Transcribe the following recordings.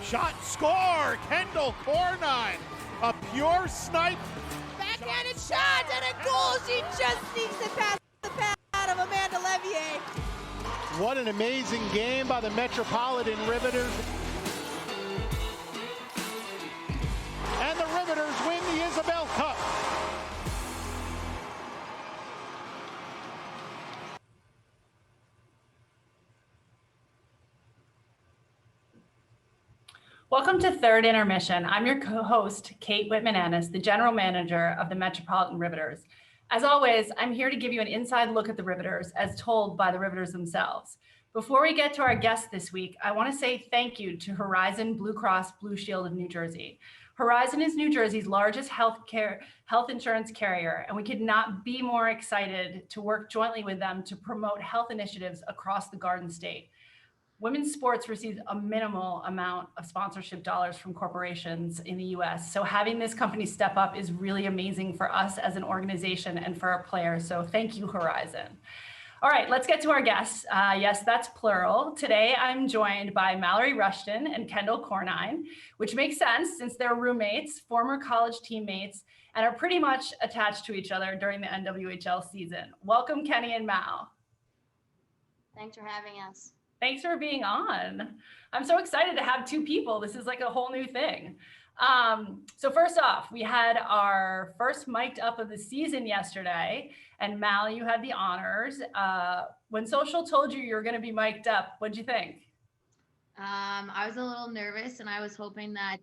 Shot, score! Kendall Cornine, a pure snipe. Backhanded shot and a goal. She just sneaks it past the pad of Amanda Levier. What an amazing game by the Metropolitan Riveters. And the Riveters win the Isabel Cup. Welcome to Third Intermission. I'm your co-host, Kate Whitman-Annis, the General Manager of the Metropolitan Riveters. As always, I'm here to give you an inside look at the Riveters as told by the Riveters themselves. Before we get to our guest this week, I want to say thank you to Horizon Blue Cross Blue Shield of New Jersey. Horizon is New Jersey's largest health insurance carrier, and we could not be more excited to work jointly with them to promote health initiatives across the Garden State. Women's sports receives a minimal amount of sponsorship dollars from corporations in the US. So having this company step up is really amazing for us as an organization and for our players. So thank you, Horizon. All right, let's get to our guests. Yes, that's plural. Today, I'm joined by Mallory Rushton and Kendall Cornine, which makes sense since they're roommates, former college teammates, and are pretty much attached to each other during the NWHL season. Welcome, Kenny and Mal. Thanks for having us. Thanks for being on. I'm so excited to have two people. This is like a whole new thing. So first off, we had our first mic'd up of the season yesterday, and Mal, you had the honors. When Social told you were going to be mic'd up, what'd you think? I was a little nervous, and I was hoping that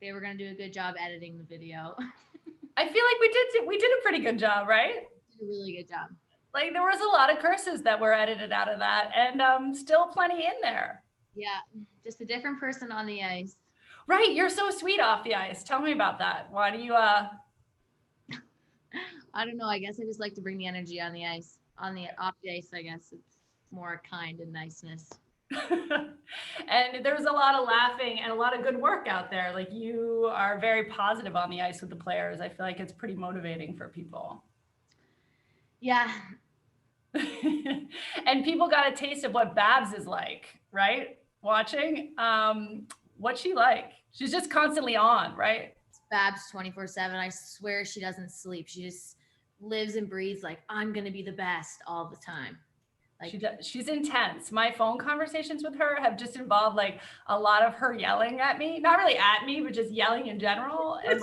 they were going to do a good job editing the video. I feel like we did a pretty good job, right? Did a really good job. Like there was a lot of curses that were edited out of that, and still plenty in there. Yeah, just a different person on the ice. Right, you're so sweet off the ice. Tell me about that. Why do you I don't know. I guess I just like to bring the energy on the ice. Off the ice, I guess it's more kind and niceness. And there's a lot of laughing and a lot of good work out there. Like you are very positive on the ice with the players. I feel like it's pretty motivating for people. Yeah. And people got a taste of what Babs is like, right? Watching. What's she like? She's just constantly on, right? It's Babs 24/7. I swear she doesn't sleep. She just lives and breathes like, I'm going to be the best all the time. Like she's intense. My phone conversations with her have just involved like a lot of her yelling at me, not really at me, but just yelling in general. Let's and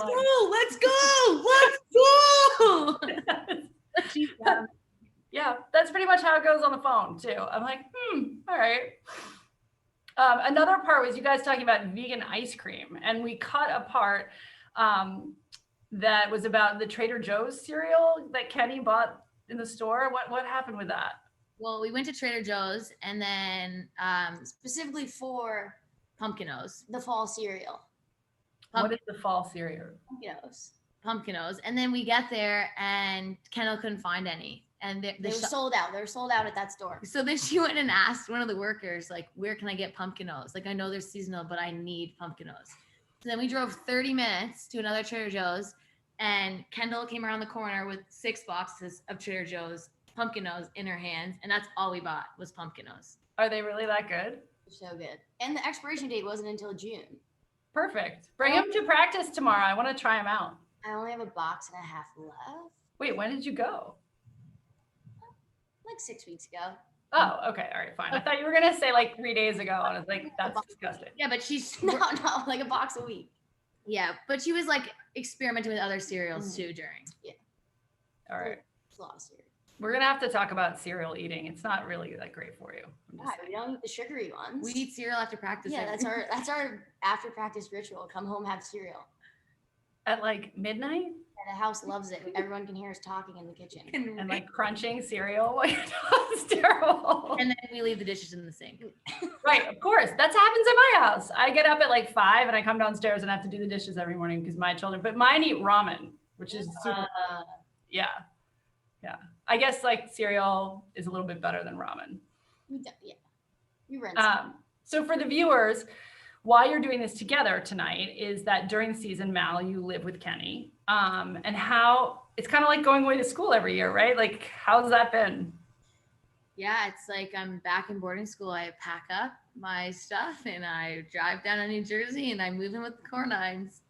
go. Yeah, that's pretty much how it goes on the phone too. I'm like, all right. Another part was you guys talking about vegan ice cream, and we cut a part that was about the Trader Joe's cereal that Kenny bought in the store. What happened with that? Well, we went to Trader Joe's, and then specifically for Pumpkinos, the fall cereal. What is the fall cereal? Pumpkinos. And then we get there, and Kendall couldn't find any. And they were sold out. They were sold out at that store. So then she went and asked one of the workers, like, where can I get Pumpkinos? Like, I know they're seasonal, but I need Pumpkinos. So then we drove 30 minutes to another Trader Joe's, and Kendall came around the corner with 6 boxes of Trader Joe's Pumpkinos in her hands, and that's all we bought was Pumpkinos. Are they really that good? So good. And the expiration date wasn't until June. Perfect. Bring them to practice tomorrow. I want to try them out. I only have a box and a half left. Wait, when did you go? Like 6 weeks ago. Oh, okay. All right, fine. I thought you were going to say like 3 days ago. And I was like, that's disgusting. Yeah, but she's no, like a box a week. Yeah, but she was like experimenting with other cereals too during. Yeah. All right. It's a lot of cereal. We're going to have to talk about cereal eating. It's not really that great for you. Yeah, we don't eat the sugary ones. We eat cereal after practice. Yeah, that's our after practice ritual. Come home, have cereal. At like midnight? Yeah, the house loves it. Everyone can hear us talking in the kitchen. And like crunching cereal. It's terrible. And then we leave the dishes in the sink. Right, of course. That happens at my house. I get up at like 5 and I come downstairs and have to do the dishes every morning because my children, but mine eat ramen, which is super, yeah. I guess like cereal is a little bit better than ramen. Yeah, you rent So for the viewers, why you're doing this together tonight is that during the season, Mal, you live with Kenny, and how it's kind of like going away to school every year, right? Like, how's that been? Yeah, it's like I'm back in boarding school. I pack up my stuff and I drive down to New Jersey and I move in with the Cornines.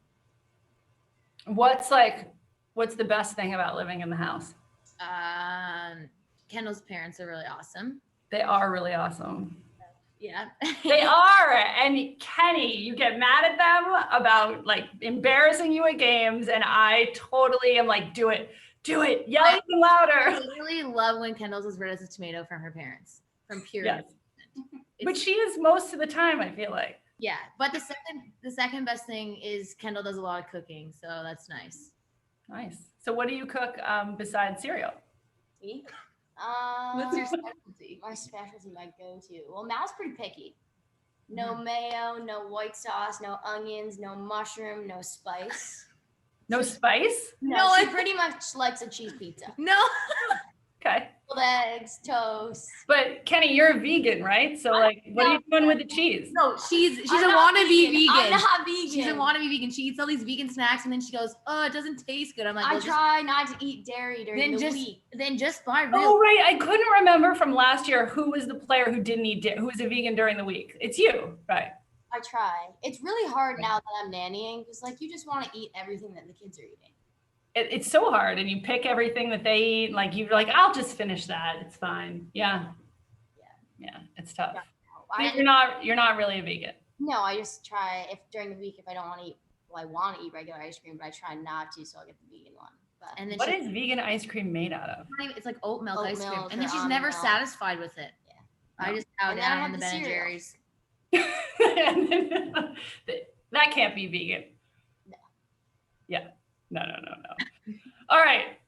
What's the best thing about living in the house? Kendall's parents are really awesome. They are really awesome. Yeah. They are. And Kenny, you get mad at them about like embarrassing you at games. And I totally am like, do it, yell even louder. I really love when Kendall's as red as a tomato from her parents, from pure. Yes. But she is most of the time, I feel like. Yeah. But the second best thing is Kendall does a lot of cooking. So that's nice. Nice. So what do you cook besides cereal? Me? What's your specialty? My specialty, my go-to. Well, Mal's pretty picky. No mayo, no white sauce, no onions, no mushroom, no spice. No spice? No, she pretty much likes a cheese pizza. No. Okay. Eggs, toast. But Kenny, you're a vegan, right? So like, what are you doing with the cheese? No, she's a not wannabe vegan. I'm not vegan. She's a wannabe vegan. She eats all these vegan snacks and then she goes, "Oh, it doesn't taste good." I'm like, I try not to eat dairy during the week. Then just buy real. Oh, right. I couldn't remember from last year who was the player who didn't eat who was a vegan during the week. It's you, right? I try. It's really hard now that I'm nannying because like you just want to eat everything that the kids are eating. It's so hard, and you pick everything that they eat. Like you're like, I'll just finish that. It's fine. Yeah. It's tough. Yeah, You're not really a vegan. No, I just try if during the week if I don't want to eat. Well, I want to eat regular ice cream, but I try not to, so I'll get the vegan one. But And then What is vegan ice cream made out of? it's like oat milk ice cream, milk and then or she's almond never milk. satisfied with it. Yeah. I just chow And then I down have on the the Ben and cereal. Jerry's. That can't be vegan. No. Yeah. No. All right.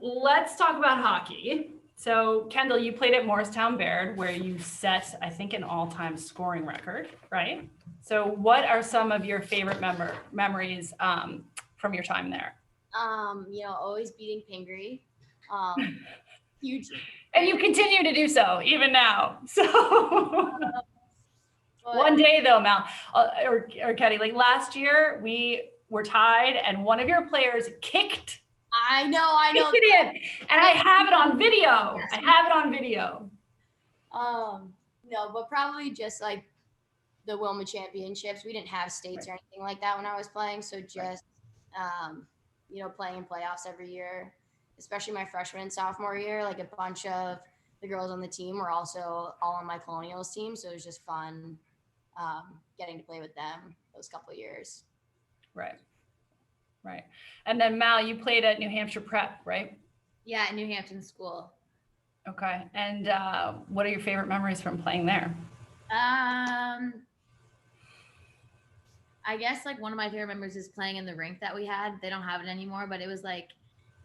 Let's talk about hockey. So Kendall, you played at Morristown Baird where you set, I think, an all-time scoring record, right? So what are some of your favorite memories from your time there? Always beating Pingree. Huge. And you continue to do so even now. So But one day though, Mal, or Kenny, like last year we were tied and one of your players kicked I know. it in, and I have it on video. No, but probably just like the Wilma Championships. We didn't have states or anything like that when I was playing. So just, playing in playoffs every year, especially my freshman and sophomore year, like a bunch of the girls on the team were also all on my Colonials team. So it was just fun getting to play with them those couple of years. Right. And then Mal, you played at New Hampshire Prep, right? Yeah, at New Hampton School. Okay. And what are your favorite memories from playing there? I guess like one of my favorite memories is playing in the rink that we had. They don't have it anymore, but it was like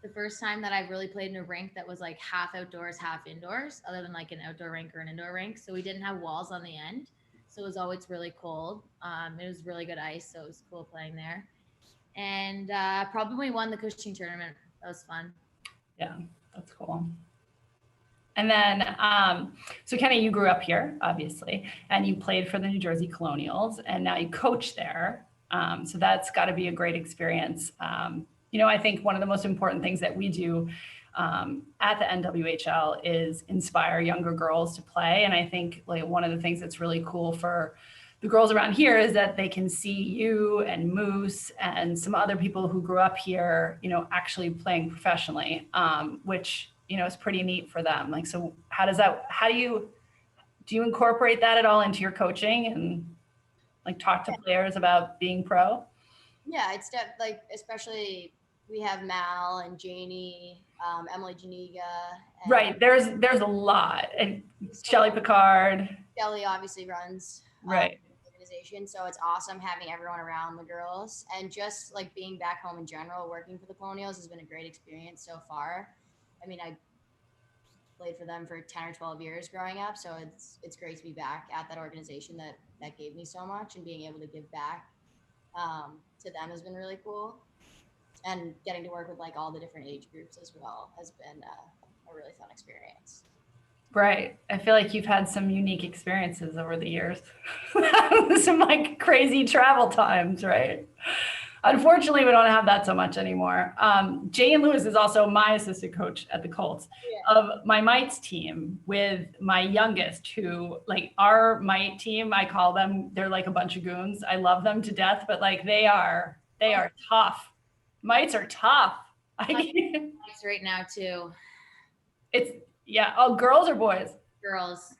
the first time that I really played in a rink that was like half outdoors, half indoors, other than like an outdoor rink or an indoor rink. So we didn't have walls on the end. So it was always really cold. It was really good ice. So it was cool playing there. And probably won the Cushing tournament. That was fun. Yeah, that's cool. And then, so Kenny, you grew up here, obviously, and you played for the New Jersey Colonials, and now you coach there. So that's got to be a great experience. I think one of the most important things that we do at the NWHL is inspire younger girls to play. And I think like one of the things that's really cool for the girls around here is that they can see you and Moose and some other people who grew up here, actually playing professionally, which, is pretty neat for them. Like, so do you incorporate that at all into your coaching and like talk to players about being pro? Yeah, it's like, especially we have Mal and Janie, Emily Janiga. Right. There's a lot. And Shelly Picard. Shelly obviously runs. Right. Organization, so it's awesome having everyone around the girls, and just like being back home in general, working for the Colonials has been a great experience so far. I mean, I played for them for 10 or 12 years growing up, so it's great to be back at that organization that gave me so much, and being able to give back to them has been really cool, and getting to work with like all the different age groups as well has been a really fun experience. Right. I feel like you've had some unique experiences over the years. Some like crazy travel times, right? Unfortunately, we don't have that so much anymore. Jane Lewis is also my assistant coach at the Colts of my mites team with my youngest who like our mite team, I call them, they're like a bunch of goons. I love them to death, but like they are tough. Mites are tough. Mites right now too. Oh, girls or boys? Girls.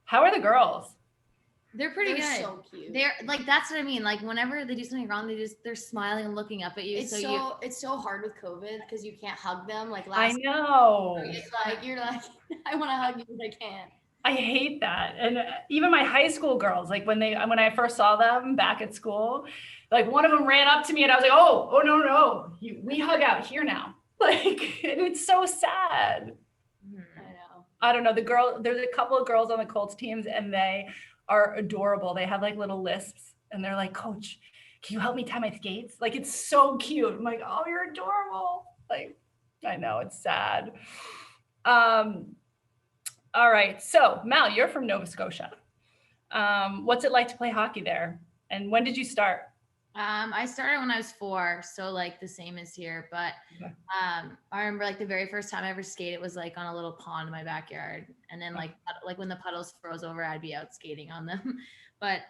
How are the girls? They're pretty good. So cute. They're like, that's what I mean. Like whenever they do something wrong, they're smiling and looking up at you. It's so hard with COVID because you can't hug them. Like I know. It's like you're like, I want to hug you, but I can't. I hate that. And even my high school girls, like when I first saw them back at school, like one of them ran up to me and I was like, oh no, we hug out here now. Like, and it's so sad. I know. I don't know. There's a couple of girls on the Colts teams and they are adorable. They have like little lisps and they're like, Coach, can you help me tie my skates? Like, it's so cute. I'm like, oh, you're adorable. Like, I know, it's sad. All right. So Mal, you're from Nova Scotia. What's it like to play hockey there? And when did you start? I started when I was 4, so like the same as here. But I remember like the very first time I ever skated was like on a little pond in my backyard, and then like when the puddles froze over, I'd be out skating on them. But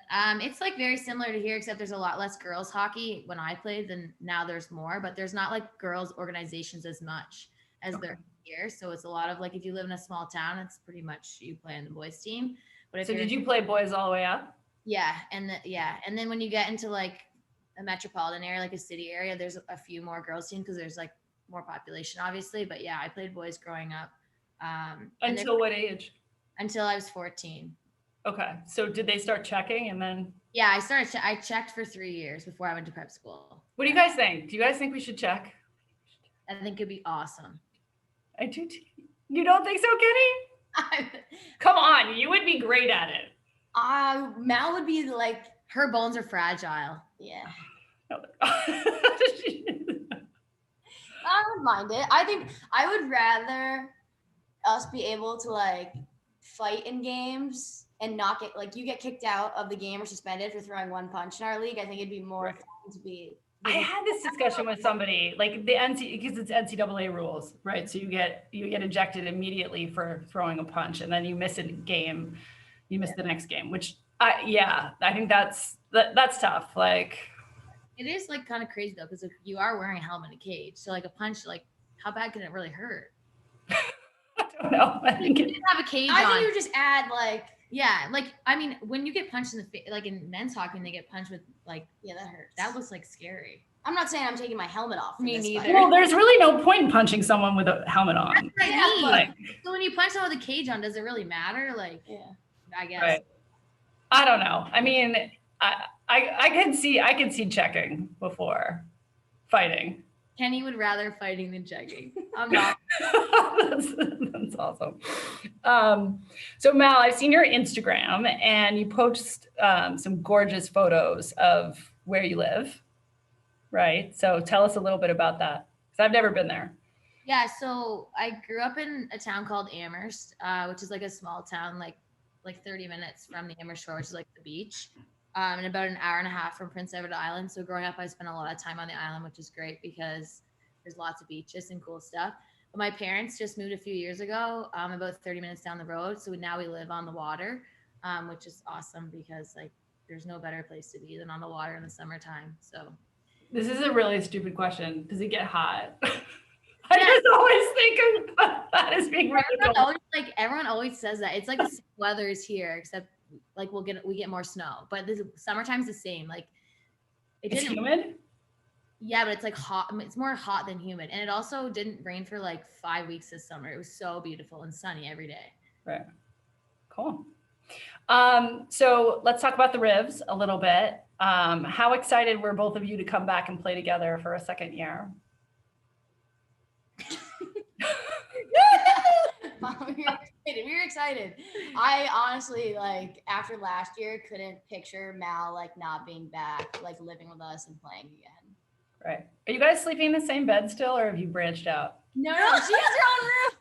it's like very similar to here, except there's a lot less girls hockey when I played than now. There's more, but there's not like girls organizations as much as there here. So it's a lot of like if you live in a small town, it's pretty much you play on the boys team. But so did you play boys all the way up? Yeah, and then when you get into like a metropolitan area, like a city area, there's a few more girls teams because there's like more population, obviously. But yeah, I played boys growing up. Until what age? Until I was 14. Okay, so did they start checking and then? Yeah, I checked for 3 years before I went to prep school. What do you guys think? Do you guys think we should check? I think it'd be awesome. I do too. You don't think so, Kenny? Come on, you would be great at it. Mal would be like, her bones are fragile. Yeah. I don't mind it. I think I would rather us be able to like fight in games and not get like you get kicked out of the game or suspended for throwing one punch in our league. I think it'd be more fun to be. I had this discussion with somebody, like the because it's NCAA rules, right? So you get ejected immediately for throwing a punch, and then you miss a game, you miss the next game. Which, I think that's tough. Like, it is like kind of crazy though, because you are wearing a helmet and a cage, so like a punch, like how bad can it really hurt? I don't know. I think you didn't have a cage. I think you just add like. Yeah, like I mean, when you get punched in the face, like in men's hockey, and they get punched with like, yeah, that hurts. That looks like scary. I'm not saying I'm taking my helmet off. Me neither. Well, there's really no point in punching someone with a helmet on. That's what I mean. So when you punch someone with a cage on, does it really matter? Like, yeah, I guess. Right. I don't know. I mean, I can see checking before fighting. Kenny would rather fighting than checking. I'm not. That's awesome. So Mal, I've seen your Instagram and you post some gorgeous photos of where you live, right? So tell us a little bit about that, because I've never been there. Yeah, so I grew up in a town called Amherst, which is like a small town, like 30 minutes from the Amherst shore, which is like the beach, and about an hour and a half from Prince Edward Island. So growing up, I spent a lot of time on the island, which is great because there's lots of beaches and cool stuff. But my parents just moved a few years ago, about 30 minutes down the road. So now we live on the water, which is awesome because like there's no better place to be than on the water in the summertime. So this is a really stupid question. Does it get hot? I just always think of that as being really everyone always says that. It's like the same weather is here, except like we get more snow. But the summertime's the same. Like it's humid. Yeah, but it's like hot. It's more hot than humid. And it also didn't rain for like 5 weeks this summer. It was so beautiful and sunny every day. Right. Cool. So let's talk about the Rivs a little bit. How excited were both of you to come back and play together for a second year? We were excited. I honestly, like, after last year, couldn't picture Mal, like, not being back, like, living with us and playing again. Right. Are you guys sleeping in the same bed still, or have you branched out? No, she has her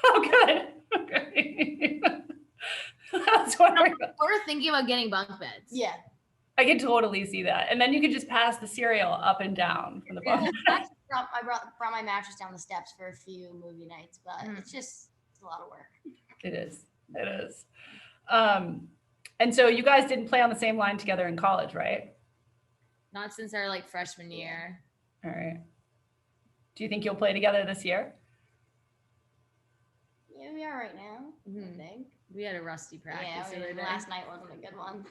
Oh, good. Okay. I was wondering. We're thinking about getting bunk beds. Yeah. I could totally see that. And then you could just pass the cereal up and down from the bottom. I brought my mattress down the steps for a few movie nights, but it's a lot of work. It is. It is. And so you guys didn't play on the same line together in college, right? Not since our like freshman year. All right. Do you think you'll play together this year? Yeah, we are right now. I think We had a rusty practice. Yeah, last night wasn't a good one.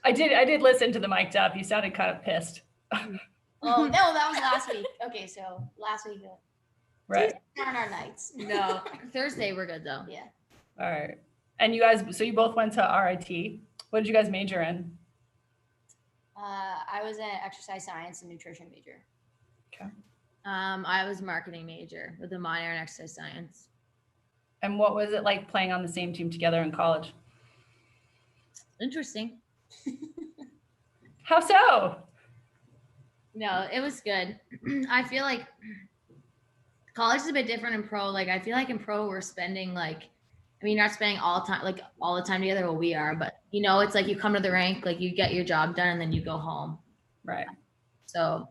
I did listen to the mic'd up. You sounded kind of pissed. Oh no, that was last week. Okay, so last week. Right. Tuesdays aren't our nights. No, Thursday we're good though. Yeah. All right. And you guys, so you both went to RIT. What did you guys major in? I was an exercise science and nutrition major. Okay. I was marketing major with a minor in exercise science. And what was it like playing on the same team together in college? Interesting. How so? No, it was good. I feel like college is a bit different in pro. Like I feel like in pro we're spending like, I mean, you're not spending all the time together. Well, we are, but you know, it's like you come to the rink, like you get your job done and then you go home. Right. So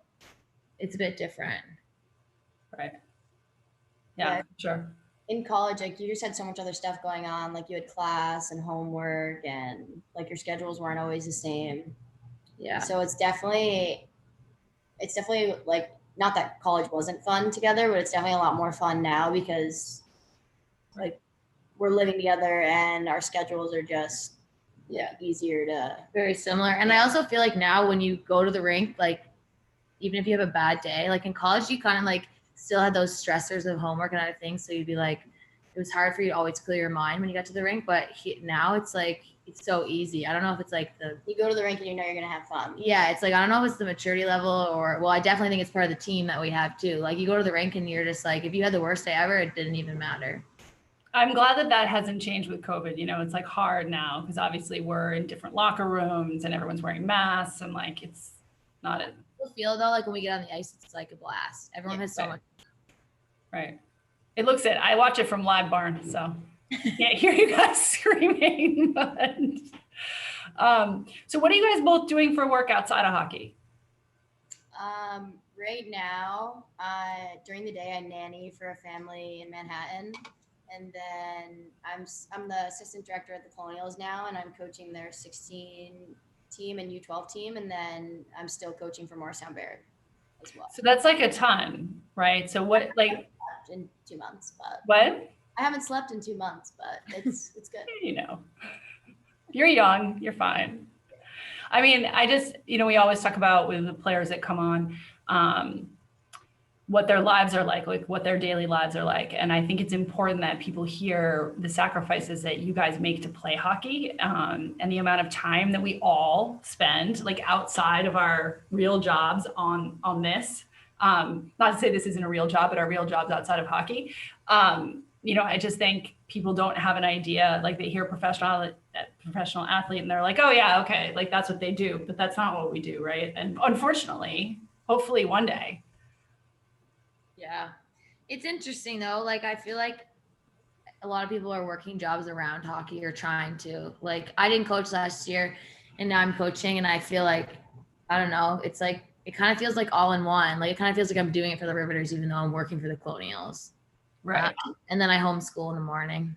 it's a bit different. Right. Yeah, sure. In college, like you just had so much other stuff going on. Like you had class and homework and like your schedules weren't always the same. Yeah. So it's definitely like, not that college wasn't fun together, but it's definitely a lot more fun now because like we're living together and our schedules are just easier to. Very similar. And I also feel like now when you go to the rink, like even if you have a bad day, like in college, you kind of like still had those stressors of homework and other things. So you'd be like, it was hard for you to always clear your mind when you got to the rink, but now it's like, it's so easy. I don't know if it's like you go to the rink and you know you're going to have fun. Yeah. It's like, I don't know if it's the maturity level or, well, I definitely think it's part of the team that we have too. Like you go to the rink and you're just like, if you had the worst day ever, it didn't even matter. I'm glad that hasn't changed with COVID. You know, it's like hard now because obviously we're in different locker rooms and everyone's wearing masks and like, it's not a feel though, like when we get on the ice, it's like a blast. Everyone has so much. Right. It looks it. I watch it from Live Barn, so can't hear you guys screaming. But so what are you guys both doing for work outside of hockey? Right now, during the day, I nanny for a family in Manhattan, and then I'm the assistant director at the Colonials now, and I'm coaching their 16 team and U12 team, and then I'm still coaching for Morristown Baird as well. So that's like a ton, right? So what, like in 2 months, but what? I haven't slept in 2 months, but it's good. You know, you're young, you're fine. I mean, I just, you know, we always talk about with the players that come on, what their lives are like what their daily lives are like. And I think it's important that people hear the sacrifices that you guys make to play hockey, and the amount of time that we all spend like outside of our real jobs on this. Not to say this isn't a real job, but our real jobs outside of hockey. You know, I just think people don't have an idea, like they hear professional athlete and they're like, oh yeah, okay, like that's what they do, but that's not what we do, right? And unfortunately, hopefully one day. Yeah. It's interesting though. Like, I feel like a lot of people are working jobs around hockey or trying to. Like, I didn't coach last year and now I'm coaching, and I feel like, I don't know, it's like, it kind of feels like all in one. Like, it kind of feels like I'm doing it for the Riveters, even though I'm working for the Colonials. Right. And then I homeschool in the morning.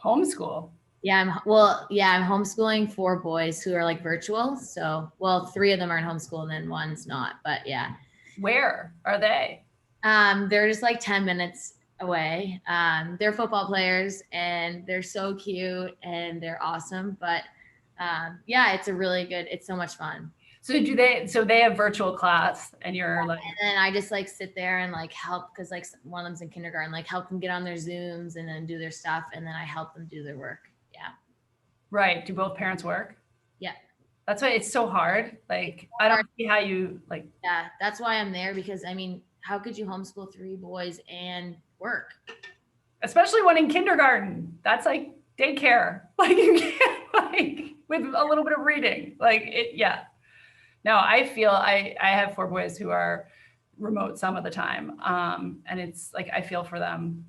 Homeschool? Yeah, I'm homeschooling 4 boys who are like virtual. So, well, 3 of them are in homeschool and then one's not, but yeah. Where are they? They're just like 10 minutes away. They're football players and they're so cute and they're awesome. But yeah, it's so much fun. So they have virtual class and you're like, and then I just like sit there and like help, because like one of them's in kindergarten, like help them get on their Zooms and then do their stuff, and then I help them do their work. Yeah. Right. Do both parents work? Yeah. That's why it's so hard. Like, I don't see how you like. Yeah, that's why I'm there, because I mean, how could you homeschool 3 boys and work? Especially one in kindergarten. That's like daycare. Like you can't, like, with a little bit of reading. Like it, yeah. No, I feel I have 4 boys who are remote some of the time. And it's like, I feel for them.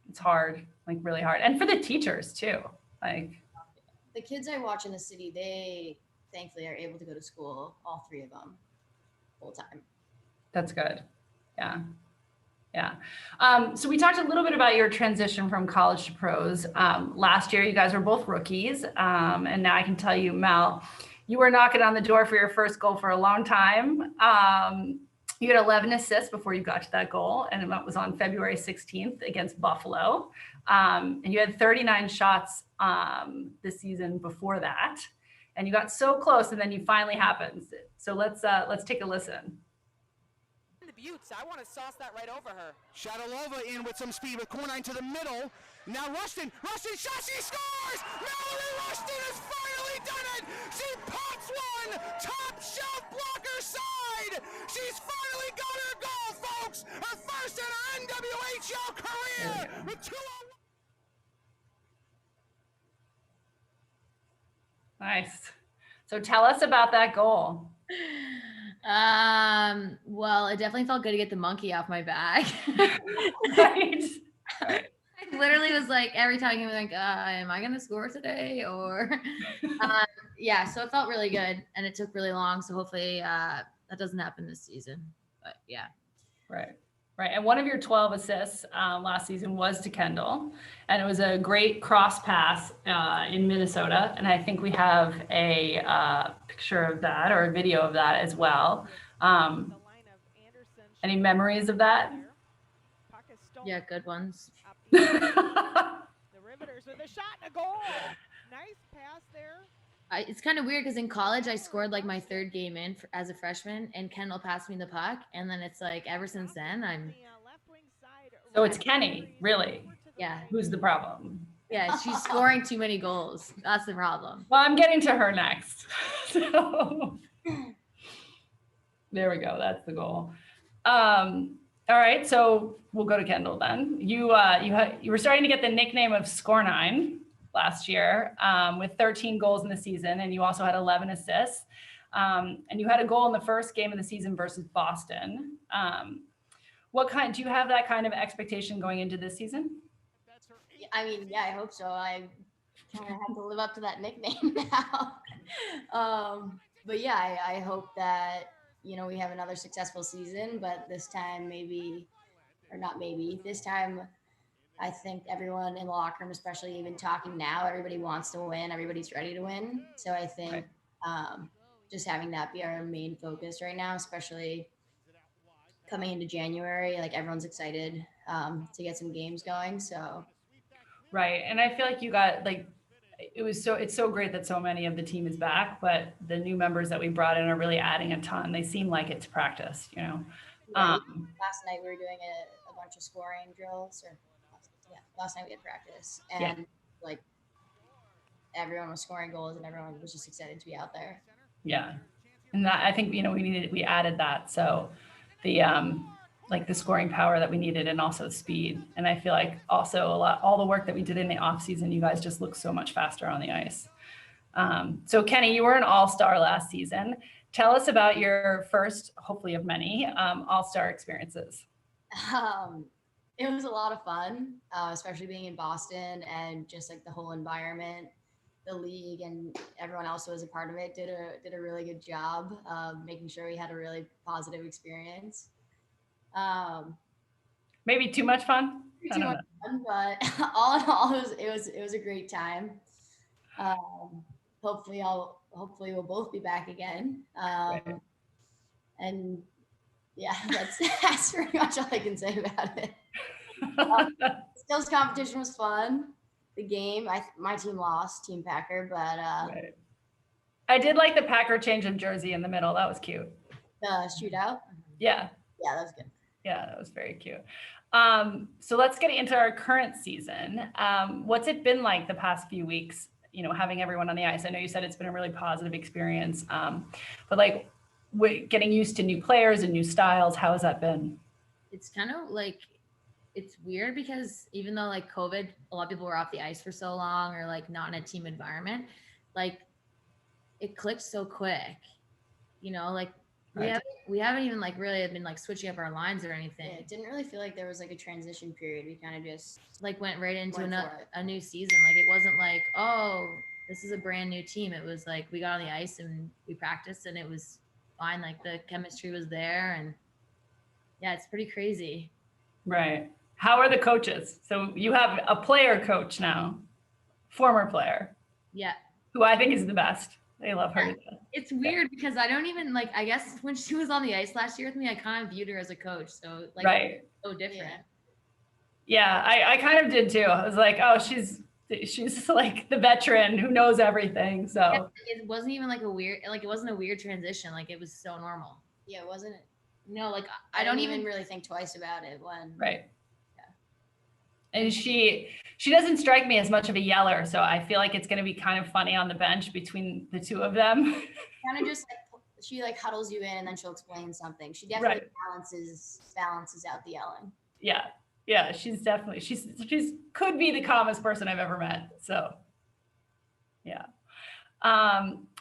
It's hard, like really hard. And for the teachers too. Like the kids I watch in the city, thankfully are able to go to school, all 3 of them, full time. That's good. Yeah. Yeah. So we talked a little bit about your transition from college to pros. Last year, you guys were both rookies. And now I can tell you, Mel, you were knocking on the door for your first goal for a long time. You had 11 assists before you got to that goal, and it was on February 16th against Buffalo. And you had 39 shots this season before that, and you got so close, and then you finally happened. So let's take a listen. Buttes. I want to sauce that right over her. Shadalova in with some speed with Cornine to the middle. Now Rushton shot, she scores! Mallory Rushton has finally done it! She pops one! Top shelf blocker side! She's finally got her goal, folks! Her first in her NWHL career! With 2-0. Nice. So tell us about that goal. Well, it definitely felt good to get the monkey off my back. Right. I literally was like, every time he was like, am I gonna score today? Or yeah, so it felt really good, and it took really long, so hopefully that doesn't happen this season. But yeah. Right. And one of your 12 assists last season was to Kendall, and it was a great cross pass in Minnesota. And I think we have a picture of that, or a video of that as well. Any memories of that? Yeah, good ones. The Riveters with a shot and a goal. Nice pass there. It's kind of weird because in college I scored like my 3rd game in as a freshman, and Kendall passed me the puck, and then it's like ever since then I'm. So it's Kenny, really? Yeah. Who's the problem? Yeah, she's scoring too many goals. That's the problem. Well, I'm getting to her next. So there we go. That's the goal. All right, so we'll go to Kendall then. You were starting to get the nickname of Scornine last year with 13 goals in the season, and you also had 11 assists. And you had a goal in the first game of the season versus Boston. Do you have that kind of expectation going into this season? I mean, yeah, I hope so. I kind of have to live up to that nickname now. But yeah, I hope that, we have another successful season, but this time this time I think everyone in the locker room, especially even talking now, everybody wants to win. Everybody's ready to win. So I think just having that be our main focus right now, especially coming into January, like everyone's excited to get some games going. So. Right. And I feel like you got it's so great that so many of the team is back, but the new members that we brought in are really adding a ton. They seem like it's practice, Right. Last night we were doing a bunch of scoring drills, last night we had practice, and everyone was scoring goals and everyone was just excited to be out there. Yeah. And that, I think, we added that. So the, the scoring power that we needed, and also speed. And I feel like also all the work that we did in the off season, you guys just look so much faster on the ice. So Kenny, you were an all-star last season. Tell us about your first, hopefully of many, all-star experiences. It was a lot of fun, especially being in Boston, and just like the whole environment, the league, and everyone else who was a part of it did a really good job of making sure we had a really positive experience. Maybe too much fun? Too much fun, but all in all, it was a great time. Hopefully we'll both be back again. Right. And yeah, that's pretty much all I can say about it. Stills competition was fun. The game, my team lost, Team Packer, but right. I did like the Packer change of jersey in the middle. That was cute. The shootout. Yeah, that was good. Yeah, that was very cute. So let's get into our current season. What's it been like the past few weeks, having everyone on the ice? I know you said it's been a really positive experience, but getting used to new players and new styles, how has that been? It's kind of it's weird because even though COVID, a lot of people were off the ice for so long, or not in a team environment, it clicked so quick, Right. We haven't even really been switching up our lines or anything. Yeah, it didn't really feel like there was a transition period. We kind of just went right into went a new season. It wasn't this is a brand new team. It was like, we got on the ice and we practiced and it was fine. Like the chemistry was there, and yeah, it's pretty crazy. Right. How are the coaches? So you have a player coach now, former player, Yeah. who I think is the best. They love her. It's weird because I don't even like, I guess when she was on the ice last year with me, I kind of viewed her as a coach. So like, Right. so different. Yeah, I kind of did too. I was like, oh, she's like the veteran who knows everything. So Yeah, it wasn't even like it wasn't a weird transition. Like it was so normal. Yeah, wasn't it? No, like I don't even really think twice about it when. Right. And she doesn't strike me as much of a yeller, so I feel like it's going to be kind of funny on the bench between the two of them. Kind of just like she like huddles you in and then she'll explain something. She definitely balances out the yelling. Yeah, she's could be the calmest person I've ever met. So yeah.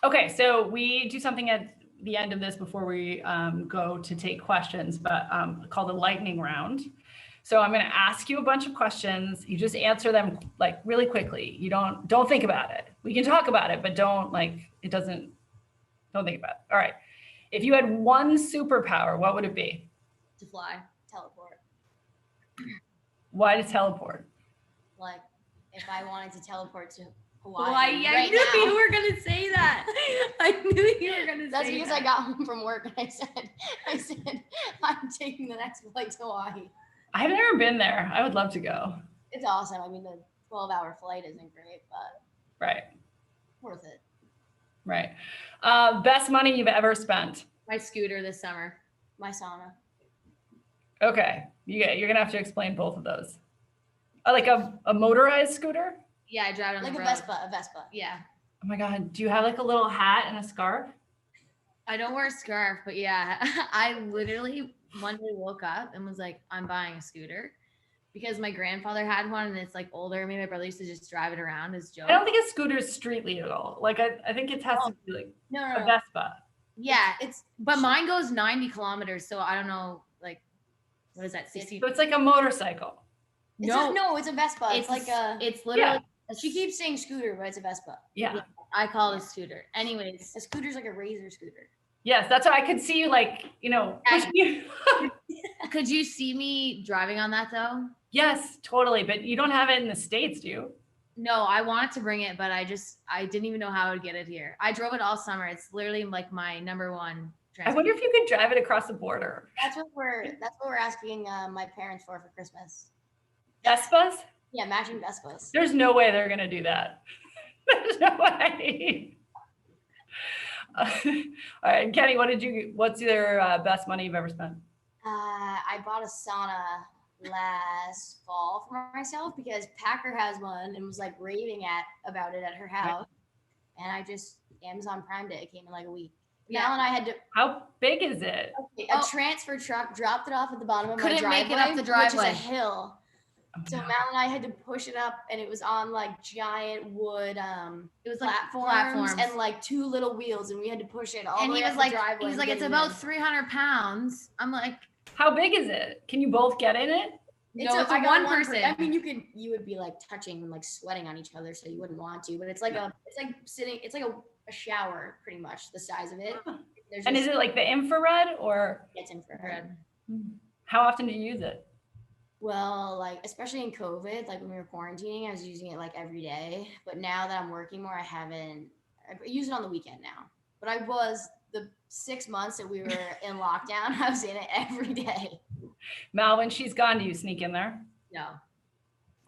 Okay, so we do something at the end of this before we go to take questions, but called a lightning round. So I'm going to ask you a bunch of questions. You just answer them like really quickly. You don't think about it. We can talk about it, but don't think about it. All right. If you had one superpower, what would it be? to fly. Teleport. Why to teleport? Like if I wanted to teleport to Hawaii. Why? Yeah, I knew now, you were gonna say that. I knew you were gonna say that. That's because I got home from work and I said I'm taking the next flight to Hawaii. I've never been there. I would love to go. It's awesome. I mean, the 12-hour flight isn't great, but Right. worth it. Right. Best money you've ever spent? My scooter this summer. My sauna. Okay. You're going to have to explain both of those. Like a motorized scooter? Yeah, I drive it on Like the a road. Vespa. Yeah. Oh my God. Do you have like a little hat and a scarf? I don't wear a scarf, but yeah, I literally one day woke up and was like, I'm buying a scooter because my grandfather had one and it's like older. Maybe my brother used to just drive it around as joke. I don't think a scooter is street legal. Like I think it has to be like No. a Vespa. Yeah, but mine goes 90 kilometers. So I don't know, like, what is that? 60? So it's like a motorcycle. It's a Vespa. It's like it's literally, she keeps saying scooter, but it's a Vespa. Yeah. I call it a scooter. Anyways. A scooter's like a razor scooter. Yes, that's why I could see you like, pushing you. Could you see me driving on that though? Yes, totally. But you don't have it in the States, do you? No, I wanted to bring it, but I didn't even know how I would get it here. I drove it all summer. It's literally like my number one I wonder if you could drive it across the border. That's what we're asking my parents for Christmas. Vespas? Yeah, matching Vespas. There's no way they're gonna do that. There's no way. All right, Kenny, what's your best money you've ever spent? I bought a sauna last fall for myself because Packer has one and was like raving about it at her house. And I just Amazon Primed it. It came in like a week. Yeah. Mal and I had to. How big is it? A transfer truck dropped it off at the bottom of my driveway. Couldn't make it up the driveway. Which is a hill. So Mal and I had to push it up, and it was on like giant wood. It was like platforms and like two little wheels, and we had to push it all the way up the driveway. He was like, it's about 300 pounds. I'm like, how big is it? Can you both get in it? It's a one person. I mean, you would be like touching and like sweating on each other, so you wouldn't want to. But it's like it's like a shower, pretty much the size of it. And is it like the infrared or? It's infrared. How often do you use it? Well, like especially in COVID, like when we were quarantining, I was using it like every day. But now that I'm working more, I use it on the weekend now. But I was the 6 months that we were in lockdown, I was in it every day. Mal, when she's gone, do you sneak in there? no.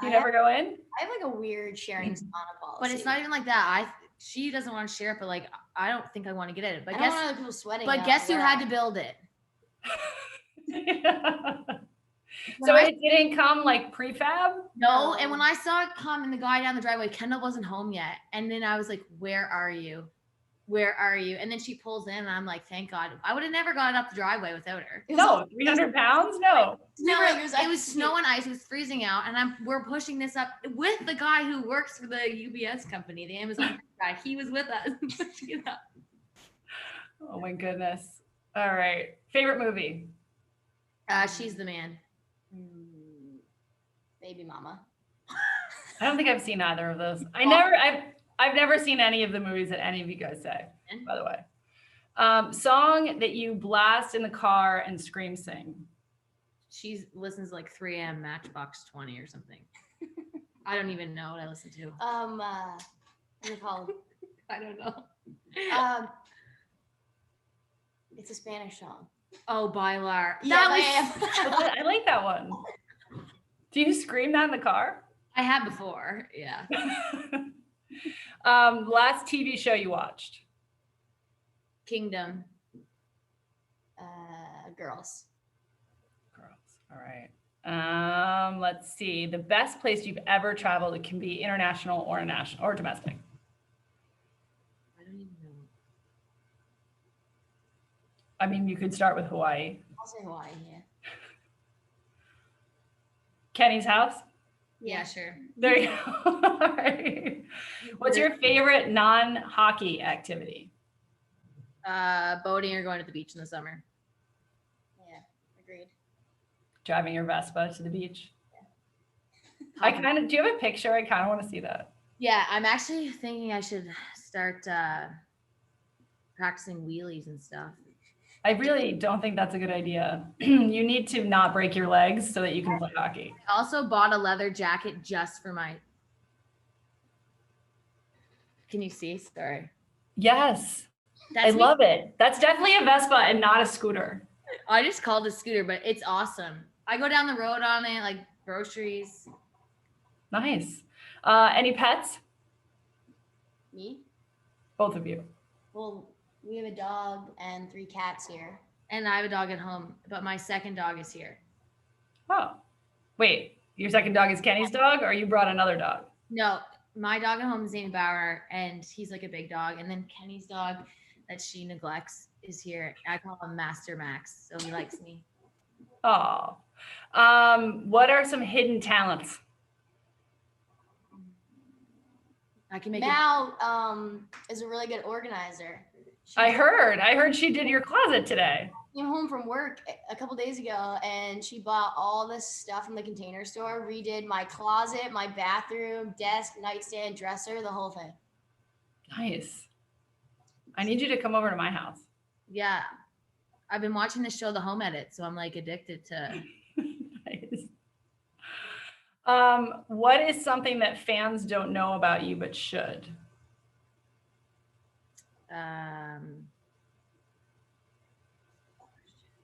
You never go in? I have like a weird sharing sauna policy. But it's not even like that. She doesn't want to share it, but like I don't think I want to get it. But I don't want other people sweating. But guess who had to build it? So it didn't come like prefab? No, and when I saw it come and the guy down the driveway, Kendall wasn't home yet. And then I was like, where are you? Where are you? And then she pulls in and I'm like, thank God. I would have never got it up the driveway without her. No, 300 pounds? No. No, it was snow and ice. It was freezing out. And we're pushing this up with the guy who works for the UBS company, the Amazon guy. He was with us pushing it up. Oh my goodness. All right. Favorite movie? She's the man. Baby Mama. I don't think I've seen either of those. I've never seen any of the movies that any of you guys say, by the way. Song that you blast in the car and scream sing. She listens like 3 a.m. Matchbox 20 or something. I don't even know what I listen to. What's it called? I don't know. It's a Spanish song. Oh, Bailar. Yeah, I like that one. Do you scream that in the car? I have before. Yeah. Last TV show you watched? Kingdom. Girls. All right. Let's see. The best place you've ever traveled. It can be international or national or domestic. I don't even know. I mean, you could start with Hawaii. I'll say Hawaii, yeah. Kenny's house? Yeah, sure. There you go. All right. What's your favorite non-hockey activity? Boating or going to the beach in the summer. Yeah, agreed. Driving your Vespa to the beach? Yeah. Do you have a picture? I kind of want to see that. Yeah, I'm actually thinking I should start practicing wheelies and stuff. I really don't think that's a good idea. You need to not break your legs so that you can play hockey. I also bought a leather jacket just for my. Can you see? Sorry. Yes. That's I love it. That's definitely a Vespa and not a scooter. I just called it a scooter, but it's awesome. I go down the road on it, like groceries. Nice. Any pets? Me? Both of you. Well, we have a dog and 3 cats here. And I have a dog at home, but my second dog is here. Oh, wait. Your second dog is Kenny's dog, or you brought another dog? No, my dog at home is Amy Bauer, and he's like a big dog. And then Kenny's dog that she neglects is here. I call him Master Max, so he likes me. Oh. What are some hidden talents? I can make Mal is a really good organizer. I heard she did your closet today. Came home from work a couple days ago and she bought all this stuff from the Container Store, redid my closet, my bathroom, desk, nightstand, dresser, the whole thing. Nice. I need you to come over to my house. Yeah. I've been watching the show The Home Edit, so I'm like addicted to. Nice. What is something that fans don't know about you but should?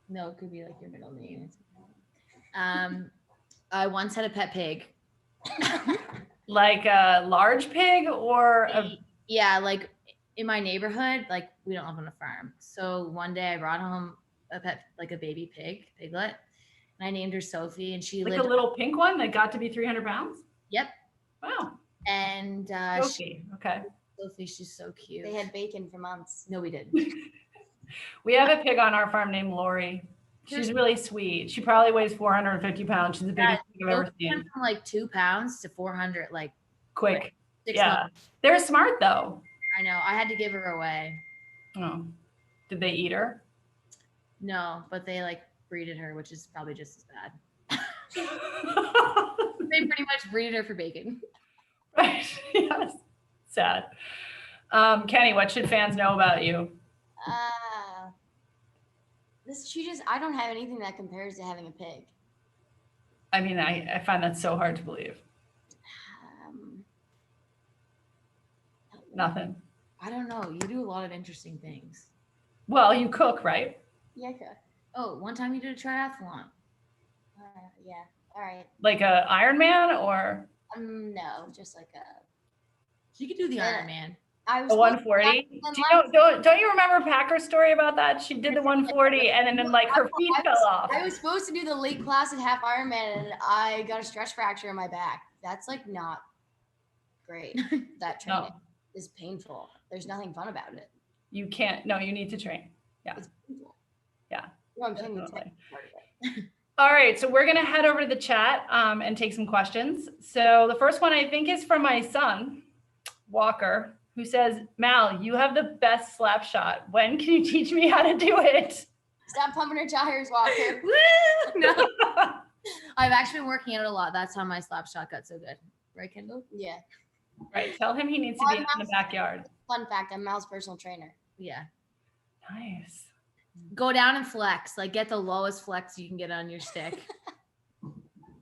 No, it could be like your middle name. I once had a pet pig. Like a large pig or Yeah, like in my neighborhood, like we don't live on a farm. So one day I brought home a pet, like a baby piglet, and I named her Sophie, and she like lived a little pink one that got to be 300 pounds? Yep. Wow. And Sophie. Okay. Sophie, she's so cute. They had bacon for months. No, we didn't. We have a pig on our farm named Mallory. She's really sweet. She probably weighs 450 pounds. She's the biggest pig I've ever seen. From like 2 pounds to 400, like Quick. 6 Yeah. months. They're smart though. I know. I had to give her away. Oh. Did they eat her? No, but they like breeded her, which is probably just as bad. They pretty much breeded her for bacon. Right. Yes. Sad. Kenny, what should fans know about you? I don't have anything that compares to having a pig. I mean, I find that so hard to believe. Nothing. I don't know. You do a lot of interesting things. Well, you cook, right? Yeah, I could. Oh, one time you did a triathlon. Yeah. All right. Like a Ironman or No, just like a. She could do the Yeah. Ironman. I was a 140? Don't you remember Packer's story about that? She did the 140 and then like her feet fell off. I was supposed to do the Lake Placid half Ironman and I got a stress fracture in my back. That's like not great. That training is painful. There's nothing fun about it. You can't. No, you need to train. Yeah. It's painful. Yeah. No, I'm saying the Definitely. technical part of it. All right, so we're gonna head over to the chat and take some questions. So the first one I think is from my son, Walker, who says, Mal, you have the best slap shot. When can you teach me how to do it? Stop pumping her tires, Walker. Woo! No. I've actually been working out a lot. That's how my slap shot got so good. Right, Kendall? Yeah. Right. Tell him he needs to be in the backyard. Fun fact, I'm Mal's personal trainer. Yeah. Nice. Go down and flex. Like get the lowest flex you can get on your stick.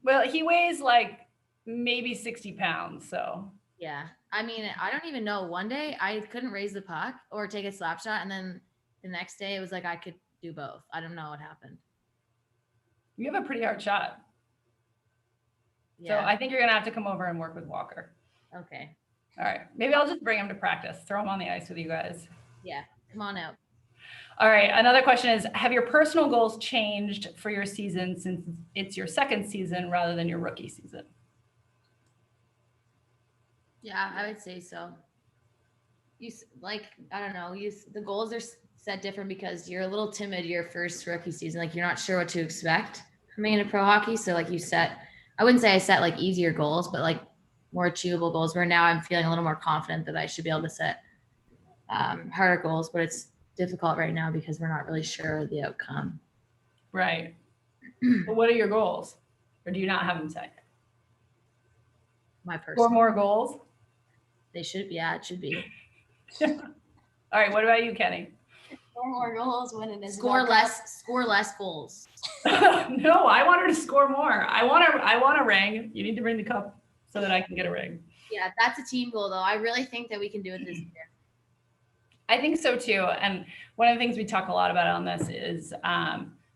Well, he weighs like maybe 60 pounds. So Yeah. I mean, I don't even know. One day I couldn't raise the puck or take a slap shot. And then the next day it was like I could do both. I don't know what happened. you have a pretty hard shot. Yeah. So I think you're going to have to come over and work with Walker. Okay. All right. Maybe I'll just bring him to practice, throw him on the ice with you guys. Yeah. Come on out. All right. Another question is, have your personal goals changed for your season since it's your second season rather than your rookie season? Yeah, I would say so. I don't know, the goals are set different because you're a little timid your first rookie season. Like you're not sure what to expect coming into pro hockey. So like I wouldn't say I set like easier goals, but like more achievable goals, where now I'm feeling a little more confident that I should be able to set harder goals, but it's difficult right now because we're not really sure of the outcome. Right. But what are your goals? Or do you not have them set? My personal. 4 more goals? They should, yeah, it should be. All right. What about you, Kenny? 4 more goals, win an Score less goals. No, I want her to score more. I want a ring. You need to bring the cup so that I can get a ring. Yeah, that's a team goal though. I really think that we can do it this year. I think so too. And one of the things we talk a lot about on this is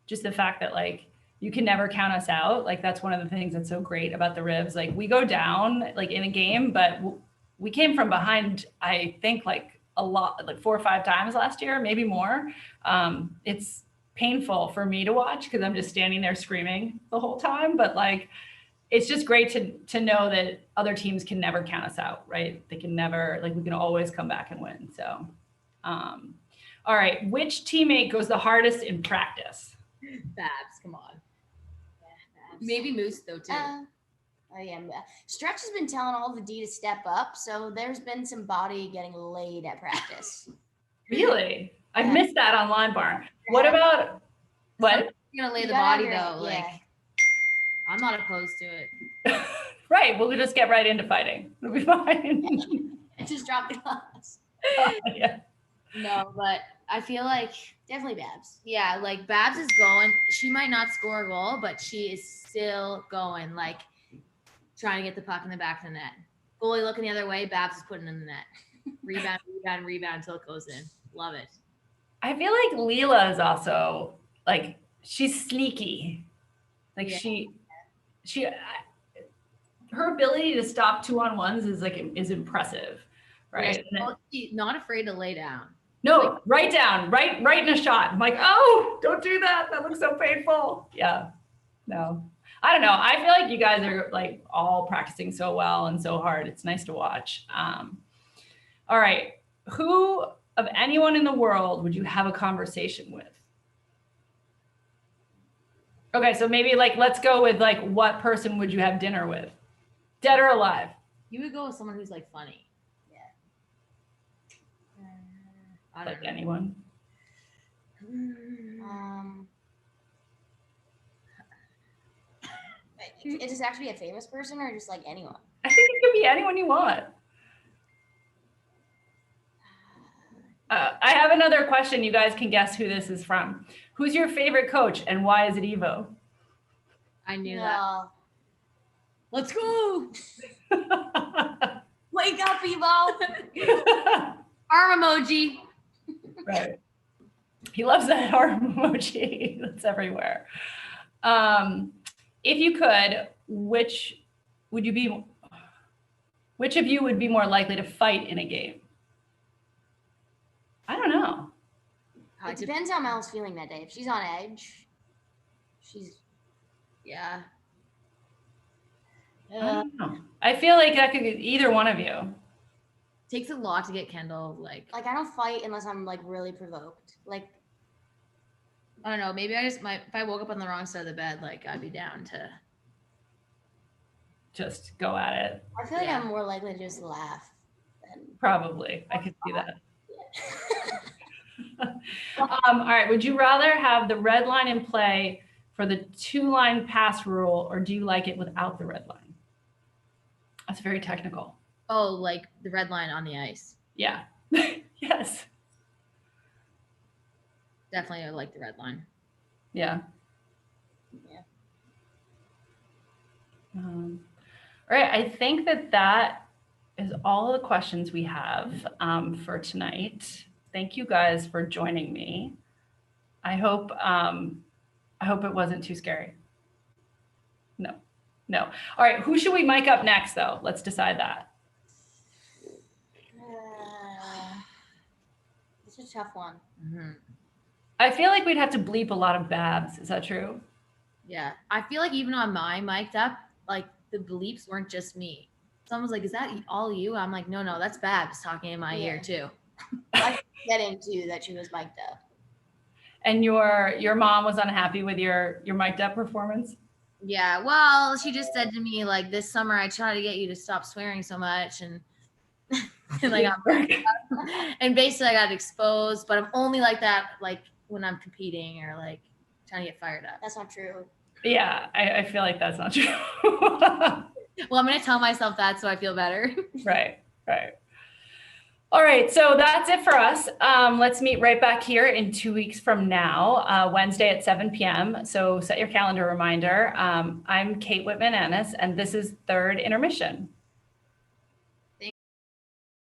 just the fact that like you can never count us out. Like that's one of the things that's so great about the Rivs. Like we go down like in a game, but we came from behind, I think like a lot, like 4 or 5 times last year, maybe more. It's painful for me to watch because I'm just standing there screaming the whole time. But like, it's just great to know that other teams can never count us out, right? They can never, like we can always come back and win. So, all right. Which teammate goes the hardest in practice? Babs, come on. Yeah, Maybe Moose though too. Oh yeah, Stretch has been telling all the D to step up, so there's been some body getting laid at practice. Really? I Yeah. missed that on Line Barn. What about what? You're gonna lay You the gotta body have though. your- Like I'm not opposed to it. Right. We'll just get right into fighting. It'll be fine. I just dropped the glass. Yeah. No, but I feel like Definitely Babs. yeah, like Babs is going. She might not score a goal, but she is still going, like trying to get the puck in the back of the net. Goalie looking the other way, Babs is putting it in the net. Rebound, rebound, rebound until it goes in. Love it. I feel like Leela is also like, she's sneaky. Like Yeah. she, her ability to stop 2-on-1s is impressive. Right. Yeah, And then- she's not afraid to lay down. no, right down, right in a shot. I'm like, oh, don't do that. That looks so painful. Yeah. No, I don't know. I feel like you guys are like all practicing so well and so hard. It's nice to watch. All right. Who of anyone in the world would you have a conversation with? Okay. So maybe like, let's go with like, what person would you have dinner with? Dead or alive? You would go with someone who's like funny. I don't Like know. anyone? It does it have to be a famous person or just like anyone? I think it could be anyone you want. I have another question. You guys can guess who this is from. Who's your favorite coach and why is it Evo? I knew that. No. Let's go. Wake up, Evo! Arm emoji. Right. He loves that arm emoji that's everywhere. If you could, which of you would be more likely to fight in a game? I don't know. It depends how Mel's feeling that day. If she's on edge, Yeah. I don't know. I feel like that could be either one of you. Takes a lot to get Kendall. Like like I don't fight unless I'm like really provoked. Like I don't know. Maybe I just might. If I woke up on the wrong side of the bed, like I'd be down to. Just go at it. I feel like Yeah. I'm more likely to just laugh than Probably. I could see that. All right. Would you rather have the red line in play for the 2-line pass rule, or do you like it without the red line? That's very technical. Oh, like the red line on the ice. Yeah. Yes. Definitely I like the red line. Yeah. Yeah. All right. I think that is all the questions we have for tonight. Thank you guys for joining me. I hope it wasn't too scary. No. All right. Who should we mic up next, though? Let's decide that. It's a tough one. Mm-hmm. I feel like we'd have to bleep a lot of Babs. Is that true? Yeah. I feel like even on my mic'd up, like the bleeps weren't just me. Someone's like, is that all you? I'm like, no, that's Babs talking in my ear too. I get into that she was mic'd up. And your mom was unhappy with your mic'd up performance? Yeah. Well, she just said to me, like, this summer I try to get you to stop swearing so much. And like, and basically I got exposed, but I'm only like that, like when I'm competing or like trying to get fired up. That's not true. Yeah, I feel like that's not true. Well, I'm going to tell myself that so I feel better. Right. All right, so that's it for us. Let's meet right back here in 2 weeks from now, Wednesday at 7 p.m. So set your calendar reminder. I'm Kate Whitman-Annis, and this is Third Intermission.